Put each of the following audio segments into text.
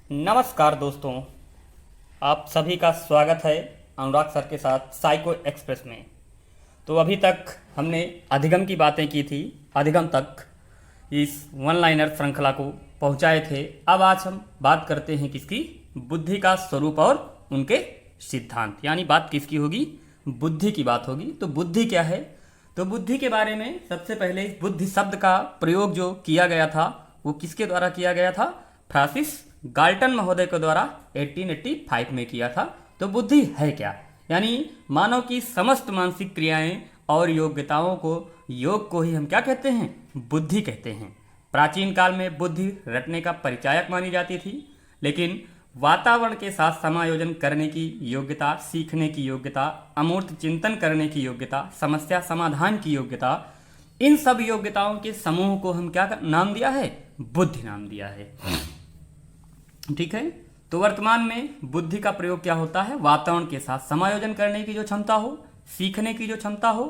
नमस्कार दोस्तों, आप सभी का स्वागत है अनुराग सर के साथ साइको एक्सप्रेस में। तो अभी तक हमने अधिगम की बातें की थी, अधिगम तक इस वन लाइनर श्रृंखला को पहुंचाए थे। अब आज हम बात करते हैं किसकी? बुद्धि का स्वरूप और उनके सिद्धांत, यानी बात किसकी होगी? बुद्धि की बात होगी। तो बुद्धि क्या है? तो बुद्धि के बारे में सबसे पहले बुद्धि शब्द का प्रयोग जो किया गया था वो किसके द्वारा किया गया था? फ्रांसिस गाल्टन महोदय के द्वारा 1885 में किया था। तो बुद्धि है क्या? यानी मानव की समस्त मानसिक क्रियाएं और योग्यताओं को, योग को ही हम क्या कहते हैं? बुद्धि कहते हैं। प्राचीन काल में बुद्धि रटने का परिचायक मानी जाती थी, लेकिन वातावरण के साथ समायोजन करने की योग्यता, सीखने की योग्यता, अमूर्त चिंतन करने की योग्यता, समस्या समाधान की योग्यता, इन सब योग्यताओं के समूह को हम क्या नाम दिया है? बुद्धि नाम दिया है। ठीक है। तो वर्तमान में बुद्धि का प्रयोग क्या होता है? वातावरण के साथ समायोजन करने की जो क्षमता हो, सीखने की जो क्षमता हो,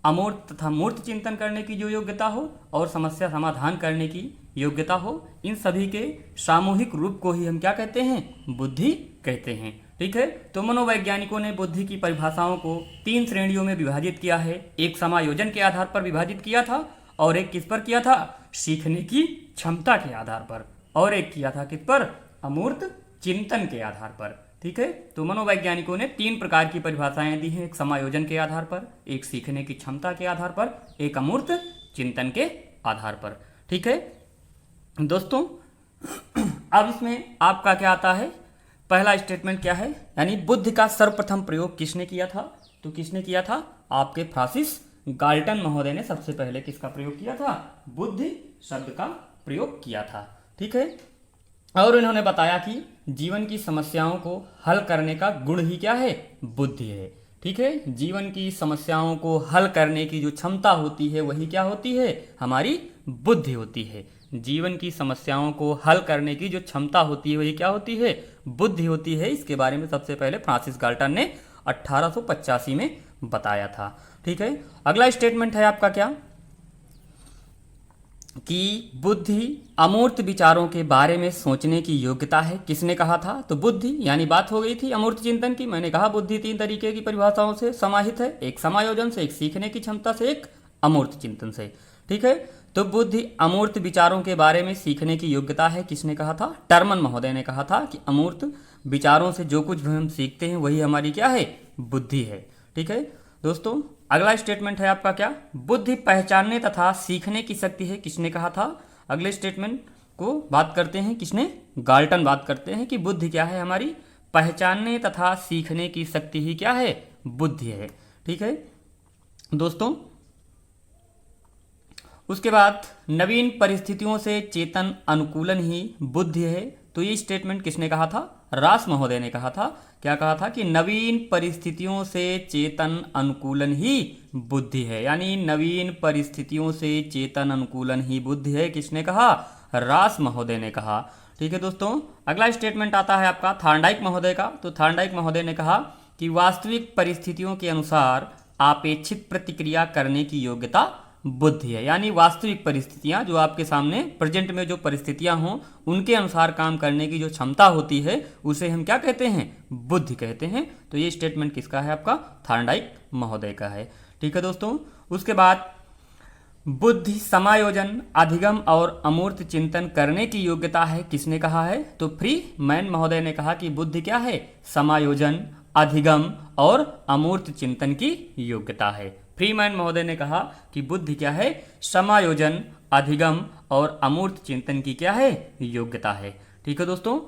अमूर्त तथा मूर्त चिंतन करने की जो योग्यता हो और समस्या समाधान करने की योग्यता हो, इन सभी के सामूहिक रूप को ही हम क्या कहते हैं? बुद्धि कहते हैं। ठीक है। तो मनोवैज्ञानिकों ने बुद्धि की परिभाषाओं को 3 श्रेणियों में विभाजित किया है। एक समायोजन के आधार पर विभाजित किया था, और एक किस पर किया था? सीखने की क्षमता के आधार पर, और एक किया था किस पर? अमूर्त चिंतन के आधार पर। ठीक है। तो मनोवैज्ञानिकों ने 3 प्रकार की परिभाषाएं दी हैं, एक समायोजन के आधार पर, एक सीखने की क्षमता के आधार पर, एक अमूर्त चिंतन के आधार पर। ठीक है दोस्तों, अब इसमें आपका क्या आता है? पहला स्टेटमेंट क्या है? यानी बुद्धि का सर्वप्रथम प्रयोग किसने किया था? तो किसने किया था? आपके फ्रांसिस गाल्टन महोदय ने सबसे पहले किसका प्रयोग किया था? बुद्धि शब्द का प्रयोग किया था। ठीक है। और इन्होंने बताया कि जीवन की समस्याओं को हल करने का गुण ही क्या है? बुद्धि है। ठीक है। जीवन की समस्याओं को हल करने की जो क्षमता होती है वही क्या होती है? हमारी बुद्धि होती है। जीवन की समस्याओं को हल करने की जो क्षमता होती है वही क्या होती है? बुद्धि होती है। इसके बारे में सबसे पहले फ्रांसिस गाल्टन ने 1885 में बताया था। ठीक है। अगला स्टेटमेंट है आपका क्या? कि बुद्धि अमूर्त विचारों के बारे में सोचने की योग्यता है। किसने कहा था? तो बुद्धि, यानी बात हो गई थी अमूर्त चिंतन की। मैंने कहा बुद्धि 3 तरीके की परिभाषाओं से समाहित है, एक समायोजन से, एक सीखने की क्षमता से, एक अमूर्त चिंतन से। ठीक है। तो बुद्धि अमूर्त विचारों के बारे में सीखने की योग्यता है। किसने कहा था? टर्मन महोदय ने कहा था कि अमूर्त विचारों से जो कुछ भी हम सीखते हैं वही हमारी क्या है? बुद्धि है। ठीक है दोस्तों, अगला स्टेटमेंट है आपका क्या? बुद्धि पहचानने तथा सीखने की शक्ति है। किसने कहा था? अगले स्टेटमेंट को बात करते हैं, किसने? गाल्टन बात करते हैं कि बुद्धि क्या है? हमारी पहचानने तथा सीखने की शक्ति ही क्या है? बुद्धि है। ठीक है दोस्तों, उसके बाद नवीन परिस्थितियों से चेतन अनुकूलन ही बुद्धि है। तो ये स्टेटमेंट किसने कहा था? रास महोदय ने कहा था। क्या कहा था? कि नवीन परिस्थितियों से चेतन अनुकूलन ही बुद्धि है। यानी नवीन परिस्थितियों से चेतन अनुकूलन ही बुद्धि है। किसने कहा? रास महोदय ने कहा। ठीक है दोस्तों, अगला स्टेटमेंट आता है आपका थार्नडाइक महोदय का। तो थार्नडाइक महोदय ने कहा कि वास्तविक परिस्थितियों के अनुसार अपेक्षित प्रतिक्रिया करने की योग्यता बुद्धि है। यानी वास्तविक परिस्थितियां जो आपके सामने प्रेजेंट में जो परिस्थितियां हों उनके अनुसार काम करने की जो क्षमता होती है उसे हम क्या कहते हैं? बुद्धि कहते हैं। तो ये स्टेटमेंट किसका है? आपका थार्नडाइक महोदय का है। ठीक है दोस्तों, उसके बाद बुद्धि समायोजन, अधिगम और अमूर्त चिंतन करने की योग्यता है। किसने कहा है? तो फ्री मैन महोदय ने कहा कि बुद्धि क्या है? समायोजन, अधिगम और अमूर्त चिंतन की योग्यता है। फ्रीमैन महोदय ने कहा कि बुद्धि क्या है? समायोजन, अधिगम और अमूर्त चिंतन की क्या है? योग्यता है। ठीक है दोस्तों,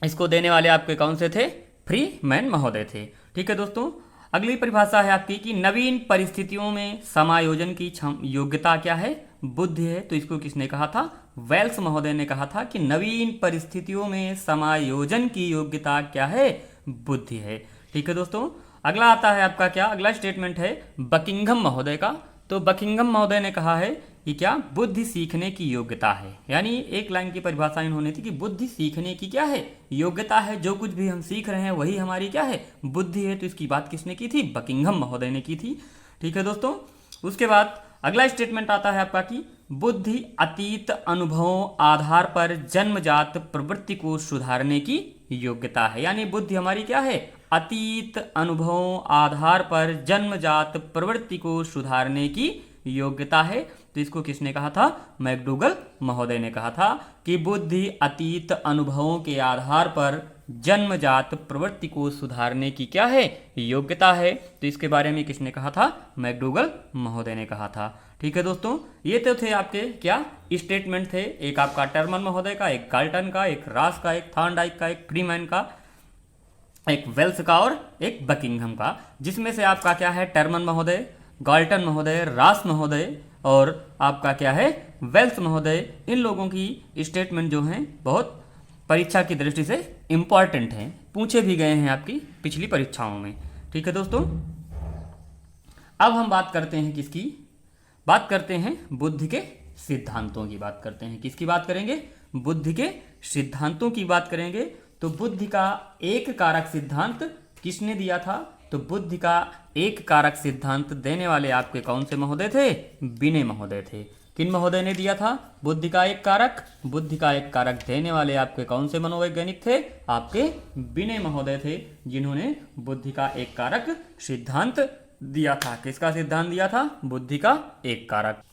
इसको देने वाले आपके कौन से थे? फ्रीमैन महोदय थे। ठीक है दोस्तों, अगली परिभाषा है आपकी कि नवीन परिस्थितियों में समायोजन की योग्यता क्या है? बुद्धि है। तो इसको किसने कहा था? वेल्स महोदय ने कहा था कि नवीन परिस्थितियों में समायोजन की योग्यता क्या है? बुद्धि है। ठीक है दोस्तों, अगला आता है आपका क्या? अगला स्टेटमेंट है बकिंघम महोदय का। तो बकिंघम महोदय ने कहा है कि क्या? बुद्धि सीखने की योग्यता है। यानी एक लाइन की परिभाषा इन्होंने थी कि बुद्धि सीखने की क्या है? योग्यता है। जो कुछ भी हम सीख रहे हैं वही हमारी क्या है? बुद्धि है। तो इसकी बात किसने की थी? बकिंघम महोदय ने की थी। ठीक है दोस्तों, उसके बाद अगला स्टेटमेंट आता है आपका कि बुद्धि अतीत अनुभवों आधार पर जन्मजात प्रवृत्ति को सुधारने की योग्यता है। यानी बुद्धि हमारी क्या है, अतीत अनुभवों आधार पर जन्मजात प्रवृत्ति को सुधारने की योग्यता है। तो इसको किसने कहा था, मैकडूगल महोदय ने कहा था कि बुद्धि अतीत अनुभवों के आधार पर जन्मजात प्रवृत्ति को सुधारने की क्या है, योग्यता है। तो इसके बारे में किसने कहा था, मैकडूगल महोदय ने कहा था। ठीक है दोस्तों, ये तो थे आपके क्या स्टेटमेंट थे, एक आपका टर्मन महोदय का, एक गाल्टन का, एक रास का, एक थॉर्नडाइक का, एक फ्रीमैन का, एक वेल्स का और एक बकिंघम का। जिसमें से आपका क्या है, टर्मन महोदय, गाल्टन महोदय, रास महोदय और आपका क्या है, वेल्स महोदय, इन लोगों की स्टेटमेंट जो हैं बहुत परीक्षा की दृष्टि से इम्पॉर्टेंट हैं, पूछे भी गए हैं आपकी पिछली परीक्षाओं में। ठीक है दोस्तों, अब हम बात करते हैं किसकी, बात करते हैं बुद्धि के सिद्धांतों की बात करते हैं। किसकी बात करेंगे, बुद्धि के सिद्धांतों की बात करेंगे। तो बुद्धि का एक कारक सिद्धांत किसने दिया था, तो बुद्धि का एक कारक सिद्धांत देने वाले आपके कौन से महोदय थे, बिने महोदय थे। किन महोदय ने दिया था बुद्धि का एक कारक, बुद्धि का एक कारक देने वाले आपके कौन से मनोवैज्ञानिक थे, आपके बिने महोदय थे, जिन्होंने बुद्धि का एक कारक सिद्धांत दिया था। किसका सिद्धांत दिया था, बुद्धि का एक कारक।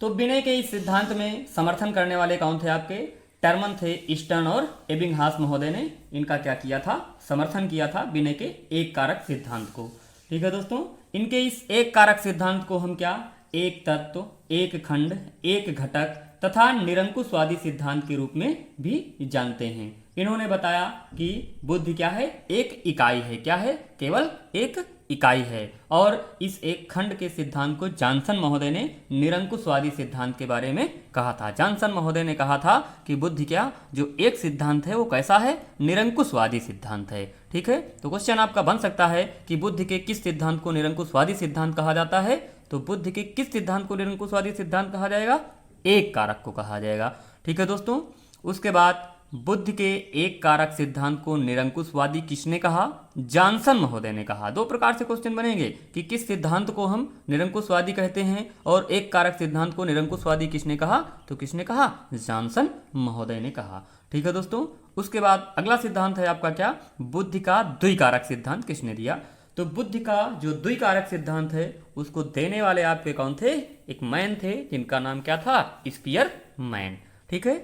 तो बिने के इस सिद्धांत में समर्थन करने वाले कौन थे आपके, टर्मन थे, ईस्टर्न और एबिंगहास महोदय ने इनका क्या किया था, समर्थन किया था बिने के एक कारक सिद्धांत को। ठीक है दोस्तों, इनके इस एक कारक सिद्धांत को हम क्या एक तत्व, एक खंड, एक घटक तथा निरंकुशवादी सिद्धांत के रूप में भी जानते हैं। इन्होंने बताया कि बुद्धि क्या है, एक इकाई है, क्या है, केवल एक इकाई है। और इस एक खंड के सिद्धांत को जॉनसन महोदय ने निरंकुशवादी सिद्धांत के बारे में कहा था। जॉनसन महोदय ने कहा था कि बुद्धि क्या जो एक सिद्धांत है वो कैसा है, निरंकुशवादी सिद्धांत है। ठीक है, तो क्वेश्चन आपका बन सकता है कि बुद्धि के किस सिद्धांत को निरंकुशवादी सिद्धांत कहा जाता है, तो बुद्धि के किस सिद्धांत को निरंकुशवादी सिद्धांत कहा जाएगा, एक कारक को कहा जाएगा। ठीक है दोस्तों, उसके बाद बुद्धि के एक कारक सिद्धांत को निरंकुशवादी किसने कहा, जॉनसन महोदय ने कहा। दो प्रकार से क्वेश्चन बनेंगे कि किस सिद्धांत को हम निरंकुशवादी कहते हैं और एक कारक सिद्धांत को निरंकुशवादी किसने कहा, तो किसने कहा, जॉनसन महोदय ने कहा। ठीक है दोस्तों, उसके बाद अगला सिद्धांत है आपका क्या, बुद्धि का द्विकारक सिद्धांत किसने दिया। तो बुद्धि का जो द्विकारक सिद्धांत है उसको देने वाले आपके कौन थे, एक मैन थे जिनका नाम क्या था, स्पीयर मैन। ठीक है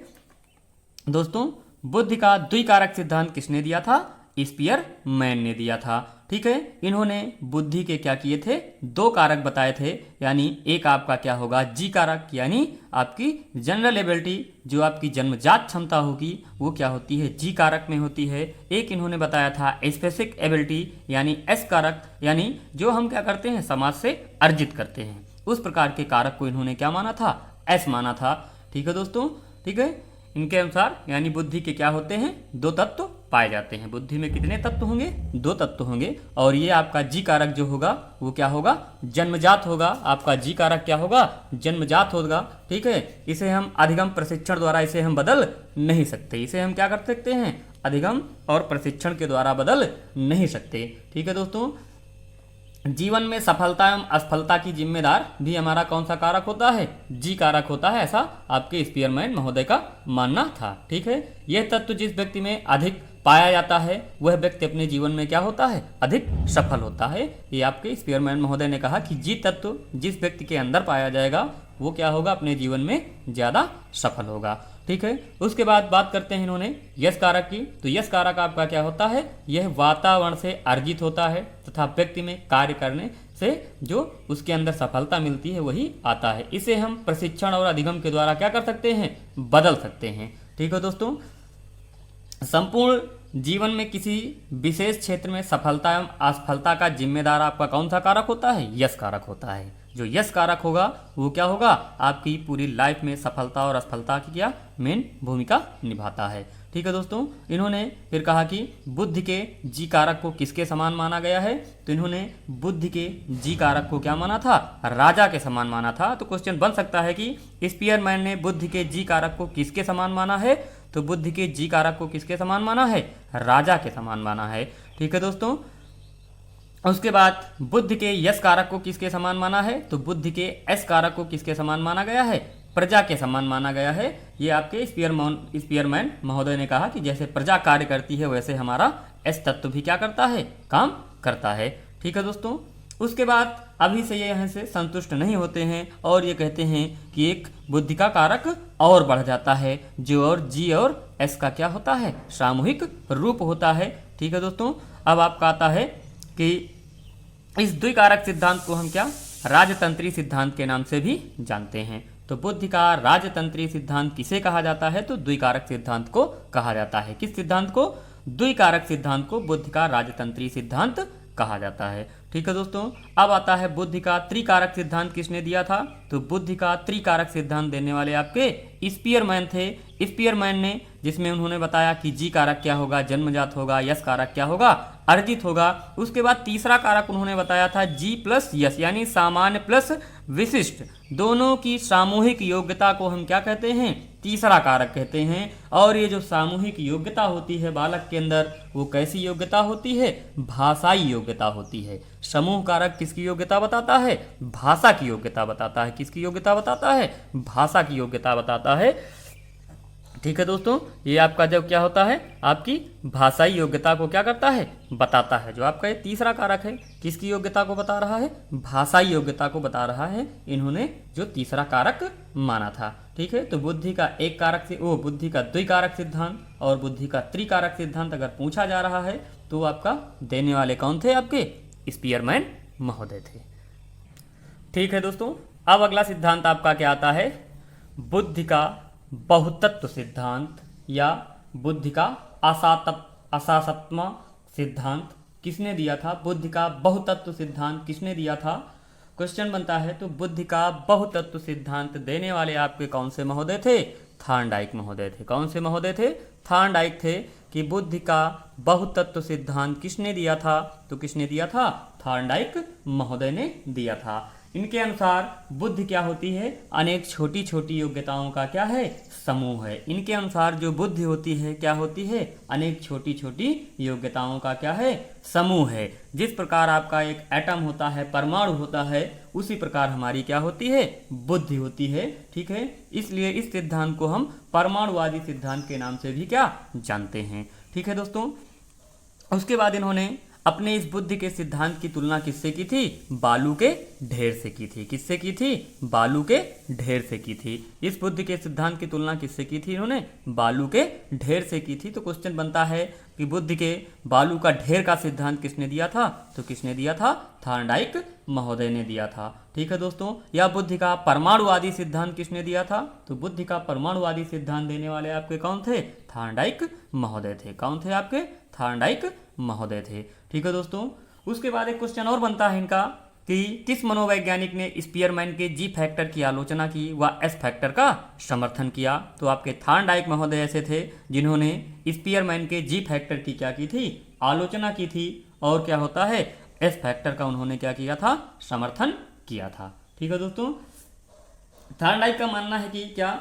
दोस्तों, बुद्धि का द्विकारक सिद्धांत किसने दिया था, स्पीयर मैन ने दिया था। ठीक है, इन्होंने बुद्धि के क्या किए थे, दो कारक बताए थे। यानी एक आपका क्या होगा, जी कारक, यानी आपकी जनरल एबिलिटी, जो आपकी जन्मजात क्षमता होगी वो क्या होती है, जी कारक में होती है। एक इन्होंने बताया था स्पेसिफिक एबिलिटी, यानी एस कारक, यानी जो हम क्या करते हैं, समाज से अर्जित करते हैं, उस प्रकार के कारक को इन्होंने क्या माना था, एस माना था। ठीक है दोस्तों, ठीक है, इनके अनुसार यानी बुद्धि के क्या होते हैं, दो तत्व पाए जाते हैं। बुद्धि में कितने तत्व होंगे, दो तत्व होंगे। और ये आपका जी कारक जो होगा वो क्या होगा, जन्मजात होगा। आपका जी कारक क्या होगा, जन्मजात होगा। ठीक है, इसे हम अधिगम प्रशिक्षण द्वारा इसे हम बदल नहीं सकते। इसे हम क्या कर सकते हैं, अधिगम और प्रशिक्षण के द्वारा बदल नहीं सकते। ठीक है दोस्तों, जीवन में सफलता एवं असफलता की जिम्मेदार भी हमारा कौन सा कारक होता है, जी कारक होता है, ऐसा आपके स्पीयरमैन महोदय का मानना था। ठीक है, यह तत्व जिस व्यक्ति में अधिक पाया जाता है वह व्यक्ति अपने जीवन में क्या होता है, अधिक सफल होता है। ये आपके स्पीयरमैन महोदय ने कहा कि जी तत्व जिस व्यक्ति के अंदर पाया जाएगा वो क्या होगा, अपने जीवन में ज़्यादा सफल होगा। ठीक है, उसके बाद बात करते हैं इन्होंने यश कारक की। तो यश कारक आपका क्या होता है, यह वातावरण से अर्जित होता है तथा व्यक्ति में कार्य करने से जो उसके अंदर सफलता मिलती है वही आता है। इसे हम प्रशिक्षण और अधिगम के द्वारा क्या कर सकते हैं, बदल सकते हैं। ठीक है दोस्तों, संपूर्ण जीवन में किसी विशेष क्षेत्र में सफलता एवं असफलता का जिम्मेदार आपका कौन सा कारक होता है, यश कारक होता है। जो यश कारक होगा वो क्या होगा, आपकी पूरी लाइफ में सफलता और असफलता की क्या मेन भूमिका निभाता है। ठीक है दोस्तों, इन्होंने फिर कहा कि बुद्धि के जी कारक को किसके समान माना गया है, तो इन्होंने बुद्धि के जी कारक को क्या माना था, राजा के समान माना था। तो क्वेश्चन बन सकता है कि स्पीयरमैन ने बुद्धि के जी कारक को किसके समान माना है, तो बुद्धि के जी कारक को किसके समान माना है, राजा के समान माना है। ठीक है दोस्तों, उसके बाद बुद्धि के यश कारक को किसके समान माना है, तो बुद्धि के एस कारक को किसके समान माना गया है, प्रजा के समान माना गया है। ये आपके स्पीयरमैन महोदय ने कहा कि जैसे प्रजा कार्य करती है वैसे हमारा एस तत्व भी क्या करता है, काम करता है। ठीक है दोस्तों, उसके बाद अभी से ये यहाँ से संतुष्ट नहीं होते हैं और ये कहते हैं कि एक बुद्धि का कारक और बढ़ जाता है, जो और जी और एस का क्या होता है, सामूहिक रूप होता है। ठीक है दोस्तों, अब आपका आता है कि इस द्विकारक सिद्धांत को हम क्या राजतंत्री सिद्धांत के नाम से भी जानते हैं। तो बुद्धि का राजतंत्री सिद्धांत किसे कहा जाता है, तो द्विकारक सिद्धांत को कहा जाता है। किस सिद्धांत को, द्विकारक सिद्धांत को बुद्धि का राजतंत्री सिद्धांत कहा जाता है। ठीक है दोस्तों, अब आता है बुद्धि का त्रिकारक सिद्धांत किसने दिया था, तो बुद्धि का त्रिकारक सिद्धांत देने वाले आपके स्पीयरमैन थे। स्पीयरमैन ने, जिसमें उन्होंने बताया कि जी कारक क्या होगा, जन्मजात होगा, यश कारक क्या होगा, अर्जित होगा। उसके बाद तीसरा कारक उन्होंने बताया था जी प्लस यश, यानी सामान्य प्लस विशिष्ट, दोनों की सामूहिक योग्यता को हम क्या कहते हैं, तीसरा कारक कहते हैं। और ये जो सामूहिक योग्यता होती है बालक के अंदर, वो कैसी योग्यता होती है, भाषाई योग्यता होती है। समूह कारक किसकी योग्यता बताता है, भाषा की योग्यता बताता है। किसकी योग्यता बताता है, भाषा की योग्यता बताता है। ठीक है दोस्तों, ये आपका जब क्या होता है, आपकी भाषाई योग्यता को क्या करता है, बताता है। जो आपका ये तीसरा कारक है, किसकी योग्यता को बता रहा है, भाषाई योग्यता को बता रहा है, इन्होंने जो तीसरा कारक माना था। ठीक है, तो बुद्धि का एक कारक से वो बुद्धि का द्विकारक सिद्धांत और बुद्धि का त्रिकारक सिद्धांत अगर पूछा जा रहा है तो आपका देने वाले कौन थे, आपके स्पीयरमैन महोदय थे। ठीक है दोस्तों, अब अगला सिद्धांत आपका क्या आता है, बुद्धि का बहुतत्व सिद्धांत या बुद्धि का असातत्म सिद्धांत किसने दिया था, बुद्धि का बहुतत्व सिद्धांत किसने दिया था। क्वेश्चन बनता है, तो बुद्धि का बहुतत्व सिद्धांत देने वाले आपके कौन से महोदय थे, थार्नडाइक महोदय थे। कौन से महोदय थे, थार्नडाइक थे। कि बुद्धि का बहुतत्व सिद्धांत किसने दिया था, तो किसने दिया था, थार्नडाइक महोदय ने दिया था। इनके अनुसार बुद्धि क्या होती है, अनेक छोटी छोटी योग्यताओं का क्या है, समूह है। इनके अनुसार जो बुद्धि होती है क्या होती है, अनेक छोटी छोटी योग्यताओं का क्या है, समूह है। जिस प्रकार आपका एक एटम होता है, परमाणु होता है, उसी प्रकार हमारी क्या होती है, बुद्धि होती है। ठीक है, इसलिए इस सिद्धांत को हम परमाणुवादी सिद्धांत के नाम से भी क्या जानते हैं। ठीक है दोस्तों, उसके बाद इन्होंने अपने इस बुद्धि के सिद्धांत की तुलना किससे की थी, बालू के ढेर से की थी। किससे की थी, बालू के ढेर से की थी। इस बुद्धि के सिद्धांत की तुलना किससे की थी, इन्होंने बालू के ढेर से की थी। तो क्वेश्चन बनता है कि बुद्धि के बालू का ढेर का सिद्धांत किसने दिया था, तो किसने दिया था, थार्नडाइक महोदय ने दिया था। ठीक है दोस्तों, या बुद्धि का परमाणुवादी सिद्धांत किसने दिया था, तो बुद्धि का परमाणुवादी सिद्धांत देने वाले आपके कौन थे, थार्नडाइक महोदय थे। कौन थे आपके, थार्नडाइक महोदय थे। ठीक है दोस्तों, उसके बाद एक क्वेश्चन और बनता है इनका कि किस मनोवैज्ञानिक ने स्पीयरमैन के जी फैक्टर की आलोचना की व एस फैक्टर का समर्थन किया। तो आपके थार्नडाइक महोदय ऐसे थे जिन्होंने स्पीयरमैन के जी फैक्टर की क्या की थी, आलोचना की थी, और क्या होता है, एस फैक्टर का उन्होंने क्या किया था, समर्थन किया था। ठीक है दोस्तों, थार्नडाइक का मानना है कि क्या,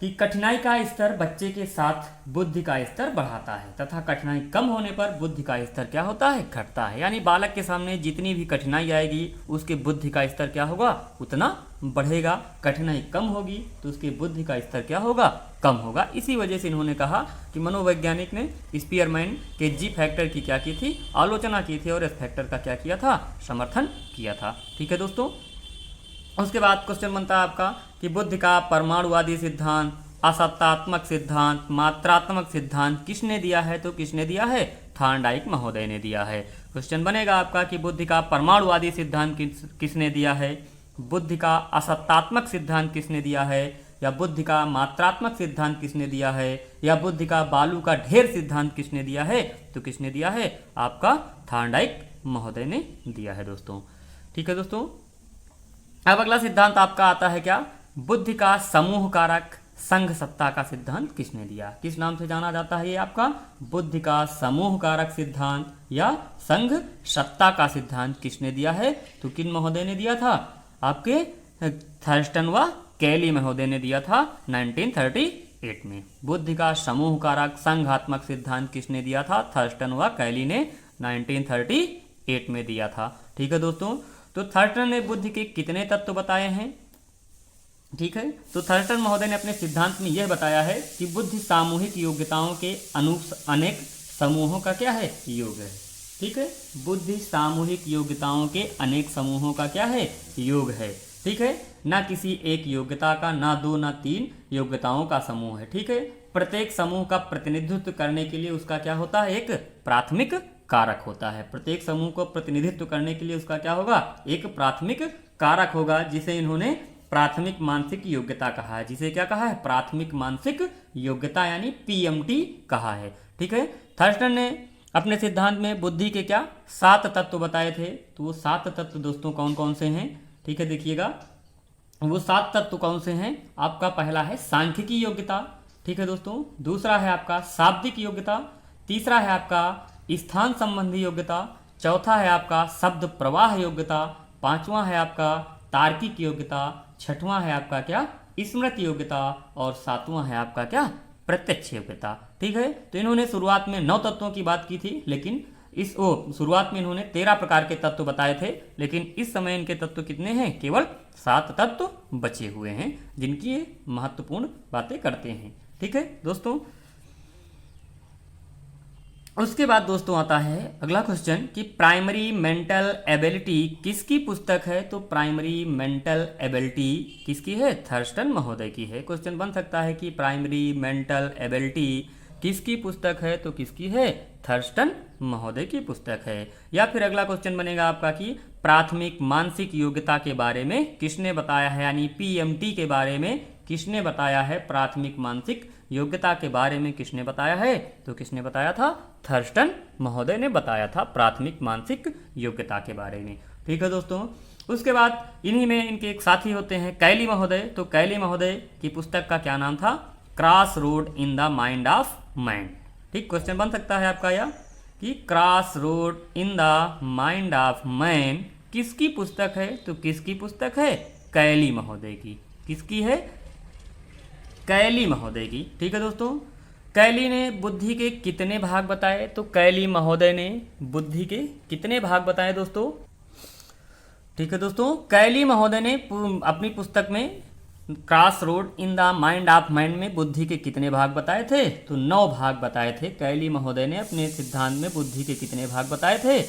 कि कठिनाई का स्तर बच्चे के साथ बुद्धि का स्तर बढ़ाता है तथा कठिनाई कम होने पर बुद्धि का स्तर क्या होता है, घटता है। यानी बालक के सामने जितनी भी कठिनाई आएगी उसके बुद्धि का स्तर क्या होगा, उतना बढ़ेगा। कठिनाई कम होगी तो उसके बुद्धि का स्तर क्या होगा, कम होगा। इसी वजह से इन्होंने कहा कि मनोवैज्ञानिक ने स्पीयरमैन के जी फैक्टर की क्या की थी, आलोचना की थी, और एस फैक्टर का क्या किया था, समर्थन किया था। ठीक है दोस्तों, उसके बाद क्वेश्चन बनता है आपका कि बुद्धि का परमाणुवादी सिद्धांत, असत्तात्मक सिद्धांत, मात्रात्मक सिद्धांत किसने दिया है, तो किसने दिया है, थार्नडाइक महोदय ने दिया है। क्वेश्चन बनेगा आपका कि बुद्धि का परमाणुवादी सिद्धांत किसने दिया है, बुद्धि का असत्तात्मक सिद्धांत किसने दिया है, या बुद्धि का मात्रात्मक सिद्धांत किसने दिया है, या बुद्धि का बालू का ढेर सिद्धांत किसने दिया है, तो किसने दिया है, आपका थार्नडाइक महोदय ने दिया है दोस्तों। ठीक है दोस्तों, अब अगला सिद्धांत आपका आता है क्या, बुद्धि का समूह कारक संघ सत्ता का सिद्धांत किसने दिया। किस नाम से जाना जाता है ये आपका, बुद्धि का समूह कारक सिद्धांत या संघ सत्ता का सिद्धांत किसने दिया है, तो किन महोदय ने दिया था, आपके थर्स्टन व कैली महोदय ने दिया था 1938 में। बुद्धि का समूह कारक संघात्मक सिद्धांत किसने दिया था, थर्स्टन व कैली ने 1938 1908 में दिया था। ठीक है दोस्तों, तो थर्स्टन ने बुद्धि के कितने तत्व बताए हैं? ठीक है, तो थर्स्टन महोदय ने अपने सिद्धांत में यह बताया है कि बुद्धि सामूहिक योग्यताओं के अनेक समूहों का क्या है? योग है। ठीक है, बुद्धि सामूहिक योग्यताओं के अनेक समूहों का क्या है? योग है। ठीक है, ना किसी एक योग्यता का, ना दो ना तीन योग्यताओं का समूह है। ठीक है, प्रत्येक समूह का प्रतिनिधित्व करने के लिए उसका क्या होता है? एक प्राथमिक कारक होता है। प्रत्येक समूह को प्रतिनिधित्व करने के लिए उसका क्या होगा? एक प्राथमिक कारक होगा, जिसे इन्होंने प्राथमिक मानसिक योग्यता कहा है। जिसे क्या कहा है? प्राथमिक मानसिक योग्यता यानी पीएमटी कहा है। ठीक है, थर्स्टन ने अपने सिद्धांत में बुद्धि के क्या 7 तत्व बताए थे। तो वो 7 तत्व दोस्तों कौन कौन से हैं? ठीक है, देखिएगा वो 7 तत्व कौन से हैं? आपका पहला है सांख्यिकी योग्यता। ठीक है दोस्तों, दूसरा है आपका शाब्दिक योग्यता, तीसरा है आपका स्थान संबंधी योग्यता, चौथा है आपका शब्द प्रवाह योग्यता, पांचवा है आपका तार्किक योग्यता, छठवां है आपका क्या? स्मृति योग्यता, और सातवां है आपका क्या? प्रत्यक्ष योग्यता। ठीक है, तो इन्होंने शुरुआत में 9 तत्वों की बात की थी, लेकिन शुरुआत में इन्होंने 13 प्रकार के तत्व बताए थे, लेकिन इस समय इनके तत्व कितने हैं? केवल 7 तत्व बचे हुए हैं, जिनकी ये महत्वपूर्ण बातें करते हैं। ठीक है दोस्तों, उसके बाद दोस्तों आता है अगला क्वेश्चन कि प्राइमरी मेंटल एबिलिटी किसकी पुस्तक है? तो प्राइमरी मेंटल एबिलिटी किसकी है? थर्स्टन महोदय की है। क्वेश्चन बन सकता है कि प्राइमरी मेंटल एबिलिटी किसकी पुस्तक है? तो किसकी है? थर्स्टन महोदय की पुस्तक है। या फिर अगला क्वेश्चन बनेगा आपका कि प्राथमिक मानसिक योग्यता के बारे में किसने बताया है, यानी पीएमटी के बारे में किसने बताया है? प्राथमिक मानसिक योग्यता के बारे में किसने बताया है? तो किसने बताया था? थर्स्टन महोदय ने बताया था प्राथमिक मानसिक योग्यता के बारे में। ठीक है दोस्तों, उसके बाद इन्हीं में इनके एक साथी होते हैं कैली महोदय। तो कैली महोदय की पुस्तक का क्या नाम था? Cross road in the mind of man. ठीक, क्वेश्चन बन सकता है आपका यह कि cross road in the mind of man किसकी पुस्तक है? तो किसकी पुस्तक है? कैली महोदय की। किसकी है? कैली महोदय की। ठीक है दोस्तों, कैली ने बुद्धि के कितने भाग बताए? तो कैली महोदय ने बुद्धि के कितने भाग बताए दोस्तों? ठीक है दोस्तों, कैली महोदय ने अपनी पुस्तक में cross road in the mind of man में बुद्धि के कितने भाग बताए थे? तो 9 भाग बताए थे। कैली महोदय ने अपने सिद्धांत में बुद्धि के कितने भाग बताए थे?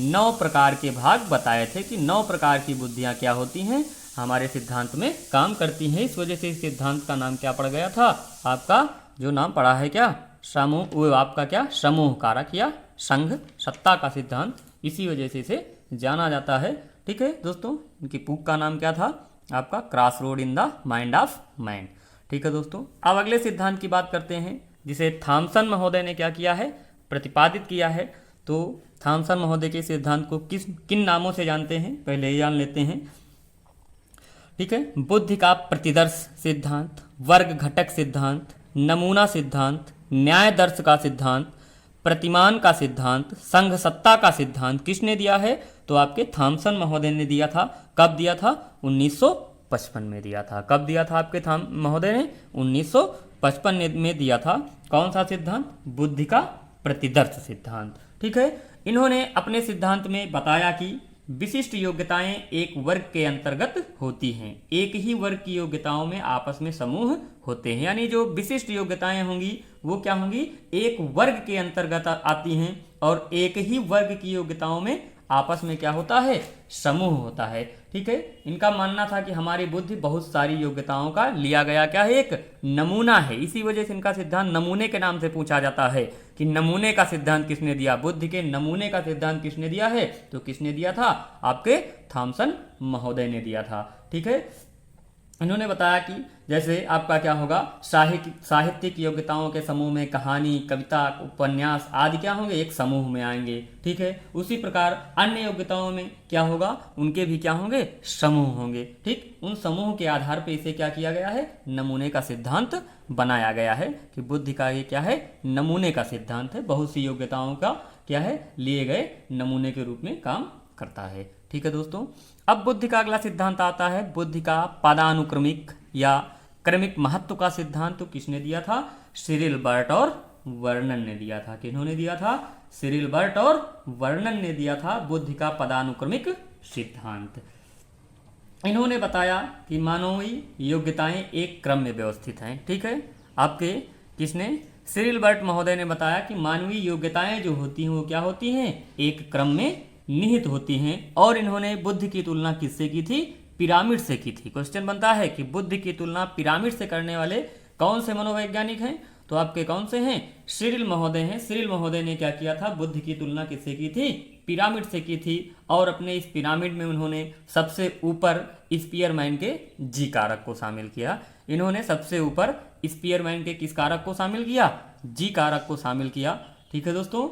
9 प्रकार के भाग बताए थे कि 9 प्रकार की बुद्धियां क्या होती हैं? हमारे सिद्धांत में काम करती हैं। इस वजह से इस सिद्धांत का नाम क्या पड़ गया था? आपका जो नाम पड़ा है क्या? समूह, वो आपका क्या? समूह कारक या संघ सत्ता का सिद्धांत। इसी वजह से इसे जाना जाता है। ठीक है दोस्तों, इनकी पुस्तक का नाम क्या था? आपका cross road in the mind of man. ठीक है दोस्तों, अब अगले सिद्धांत की बात करते हैं, जिसे थॉमसन महोदय ने क्या किया है? प्रतिपादित किया है। तो थॉमसन महोदय के सिद्धांत को किन नामों से जानते हैं? पहले ये जान लेते हैं। ठीक है, बुद्धि का प्रतिदर्श सिद्धांत, वर्ग घटक सिद्धांत, नमूना सिद्धांत, न्याय दर्श का सिद्धांत, प्रतिमान का सिद्धांत, संघ सत्ता का सिद्धांत किसने दिया है? तो आपके थॉमसन महोदय ने दिया था। कब दिया था? 1955 में दिया था। कब दिया था आपके महोदय ने? 1955 में दिया था। कौन सा सिद्धांत? बुद्धि का प्रतिदर्श सिद्धांत। ठीक है, इन्होंने अपने सिद्धांत में बताया कि विशिष्ट योग्यताएं एक वर्ग के अंतर्गत होती हैं। एक ही वर्ग की योग्यताओं में आपस में समूह होते हैं, यानी जो विशिष्ट योग्यताएं होंगी वो क्या होंगी? एक वर्ग के अंतर्गत आती हैं, और एक ही वर्ग की योग्यताओं में आपस में क्या होता है? समूह होता है। ठीक है, इनका मानना था कि हमारी बुद्धि बहुत सारी योग्यताओं का लिया गया क्या है? एक नमूना है। इसी वजह से इनका सिद्धांत नमूने के नाम से पूछा जाता है कि नमूने का सिद्धांत किसने दिया? बुद्धि के नमूने का सिद्धांत किसने दिया है? तो किसने दिया था? आपके थॉमसन महोदय ने दिया था। ठीक है, इन्होंने बताया कि जैसे आपका क्या होगा? साहित्यिक योग्यताओं के समूह में कहानी, कविता, उपन्यास आदि क्या होंगे? एक समूह में आएंगे। ठीक है, उसी प्रकार अन्य योग्यताओं में क्या होगा? उनके भी क्या होंगे? समूह होंगे। ठीक, उन समूह के आधार पर इसे क्या किया गया है? नमूने का सिद्धांत बनाया गया है कि बुद्धि का ये क्या है? नमूने का सिद्धांत है। बहुत सी योग्यताओं का क्या है? लिए गए नमूने के रूप में काम करता है। ठीक है दोस्तों, अब बुद्धि का अगला सिद्धांत आता है बुद्धि का पदानुक्रमिक या क्रमिक महत्व का सिद्धांत। तो किसने दिया था? सिरिल बर्ट और वर्णन ने दिया था। किन्होंने दिया था? सिरिल बर्ट और वर्णन ने दिया था बुद्धि का पदानुक्रमिक सिद्धांत। इन्होंने बताया कि मानवीय योग्यताएं एक क्रम में व्यवस्थित हैं। ठीक है, आपके किसने? सिरिल बर्ट महोदय ने बताया कि मानवीय योग्यताएं जो होती हैं वो क्या होती हैं? एक क्रम में निहित होती हैं। और इन्होंने बुद्धि की तुलना किससे की थी? पिरामिड से की थी। क्वेश्चन बनता है कि बुद्धि की तुलना पिरामिड से करने वाले कौन से मनोवैज्ञानिक हैं? तो आपके कौन से हैं? सिरिल महोदय हैं। सिरिल महोदय ने क्या किया था? बुद्धि की तुलना किससे की थी? पिरामिड से की थी। और अपने इस पिरामिड में उन्होंने सबसे ऊपर स्पीयरमैन के जी कारक को शामिल किया। इन्होंने सबसे ऊपर स्पीयरमैन के किस कारक को शामिल किया? जी कारक को शामिल किया। ठीक है दोस्तों,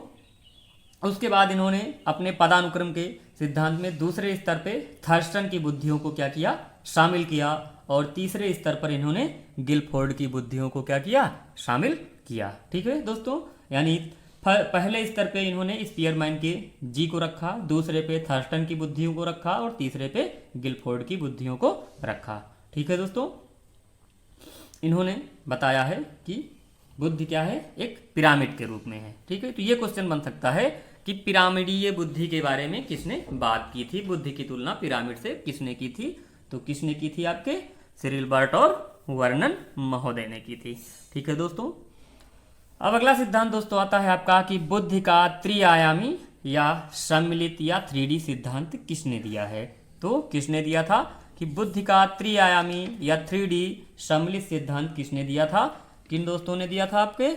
उसके बाद इन्होंने अपने पदानुक्रम के सिद्धांत में दूसरे स्तर पे थर्स्टन की बुद्धियों को क्या किया? शामिल किया। और तीसरे स्तर पर इन्होंने गिलफोर्ड की बुद्धियों को क्या किया? शामिल किया। ठीक है दोस्तों, यानी पहले स्तर पे इन्होंने स्पीयरमैन के जी को रखा, दूसरे पे थर्स्टन की बुद्धियों को रखा और तीसरे पे गिलफोर्ड की बुद्धियों को रखा। ठीक है दोस्तों, इन्होंने बताया है कि बुद्धि क्या है? एक पिरामिड के रूप में है। ठीक है, तो ये क्वेश्चन बन सकता है कि पिरामिडीय बुद्धि के बारे में किसने बात की थी? बुद्धि की तुलना पिरामिड से किसने की थी? तो किसने की थी? आपके सिरिल बर्ट और वर्णन महोदय ने की थी। ठीक है दोस्तों, अब अगला सिद्धांत दोस्तों आता है आपका कि बुद्धि का त्रिआयामी या सम्मिलित या 3D सिद्धांत किसने दिया है? तो किसने दिया था कि बुद्धि का त्रिआयामी या 3D सम्मिलित सिद्धांत किसने दिया था? किन दोस्तों ने दिया था? आपके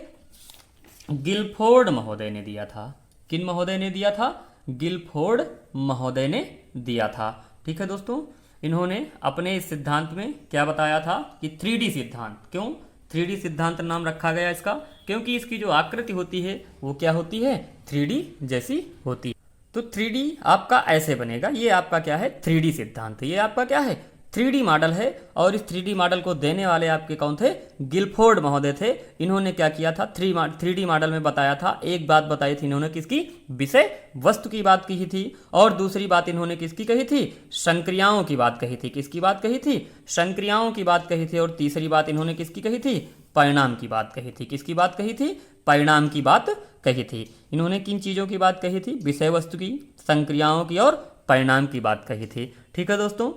गिलफोर्ड महोदय ने दिया था। किन महोदय ने दिया था? गिलफोर्ड महोदय ने दिया था। ठीक है दोस्तों, इन्होंने अपने इस सिद्धांत में क्या बताया था कि 3D सिद्धांत। क्यों 3D सिद्धांत नाम रखा गया इसका? क्योंकि इसकी जो आकृति होती है वो क्या होती है? 3D जैसी होती है। तो 3D आपका ऐसे बनेगा। ये आपका क्या है? 3D सिद्धांत। ये आपका क्या है? 3D मॉडल है। और इस 3D मॉडल को देने वाले आपके कौन थे? गिलफोर्ड महोदय थे। इन्होंने क्या किया था? 3D मॉडल में बताया था, एक बात बताई थी इन्होंने, किसकी? विषय वस्तु की बात कही थी। और दूसरी बात इन्होंने किसकी कही थी? संक्रियाओं की बात कही थी। किसकी बात कही थी? संक्रियाओं की बात कही थी। और तीसरी बात इन्होंने किसकी कही थी? परिणाम की बात कही थी। किसकी बात कही थी? परिणाम की बात कही थी। इन्होंने किन चीज़ों की बात कही थी? विषय वस्तु की, संक्रियाओं की और परिणाम की बात कही थी। ठीक है दोस्तों,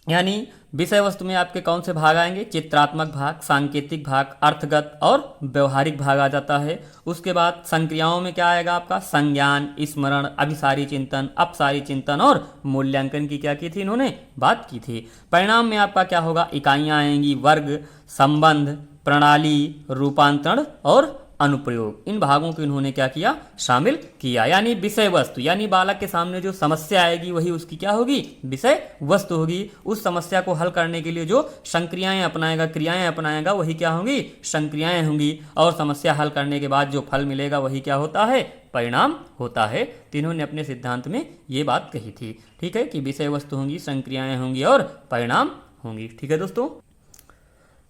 यानी विषय वस्तु में आपके कौन से भाग आएंगे? चित्रात्मक भाग, सांकेतिक भाग, अर्थगत और व्यवहारिक भाग आ जाता है। उसके बाद संक्रियाओं में क्या आएगा आपका? संज्ञान, स्मरण, अभिसारी चिंतन, अपसारी चिंतन और मूल्यांकन की क्या की थी? इन्होंने बात की थी। परिणाम में आपका क्या होगा? इकाइयाँ आएंगी, वर्ग, संबंध, प्रणाली, रूपांतरण और अनुप्रयोग। इन भागों को इन्होंने क्या किया? शामिल किया। यानी विषय वस्तु, यानी बालक के सामने जो समस्या आएगी वही उसकी क्या होगी? विषय वस्तु होगी। उस समस्या को हल करने के लिए जो संक्रियाएं अपनाएगा, क्रियाएं अपनाएगा, वही क्या होंगी? संक्रियाएं होंगी। और समस्या हल करने के बाद जो फल मिलेगा वही क्या होता है? परिणाम होता है। तो इन्होंने अपने सिद्धांत में ये बात कही थी। ठीक है, कि विषय वस्तु होंगी, संक्रियाएं होंगी और परिणाम होंगी। ठीक है दोस्तों,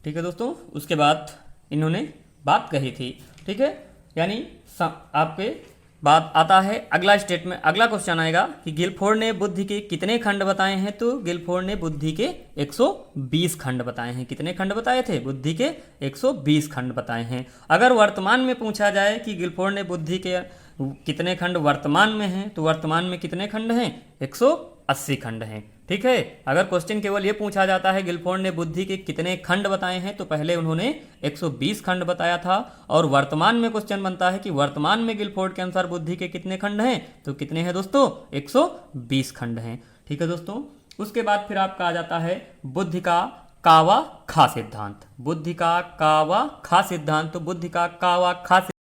ठीक है दोस्तों, उसके बाद इन्होंने बात कही थी। ठीक है, यानी आपके बात आता है अगला स्टेटमेंट, अगला क्वेश्चन आएगा कि गिलफोर्ड ने बुद्धि के कितने खंड बताए हैं? तो गिलफोर्ड ने बुद्धि के 120 खंड बताए हैं। कितने खंड बताए थे? बुद्धि के 120 खंड बताए हैं। अगर वर्तमान में पूछा जाए कि गिलफोर्ड ने बुद्धि के कितने खंड वर्तमान में हैं, तो वर्तमान में कितने खंड हैं? 180 खंड हैं। ठीक है, अगर क्वेश्चन केवल ये पूछा जाता है गिलफोर्ड ने बुद्धि के कितने खंड बताए हैं, तो पहले उन्होंने 120 खंड बताया था। और वर्तमान में क्वेश्चन बनता है कि वर्तमान में गिलफोर्ड के अनुसार बुद्धि के कितने खंड हैं? तो कितने हैं दोस्तों? 120 खंड हैं। ठीक है दोस्तों, उसके बाद फिर आपका आ जाता है बुद्धि का कावा खा सिद्धांत। बुद्धि का कावा खा सिद्धांत। तो बुद्धि का कावा खा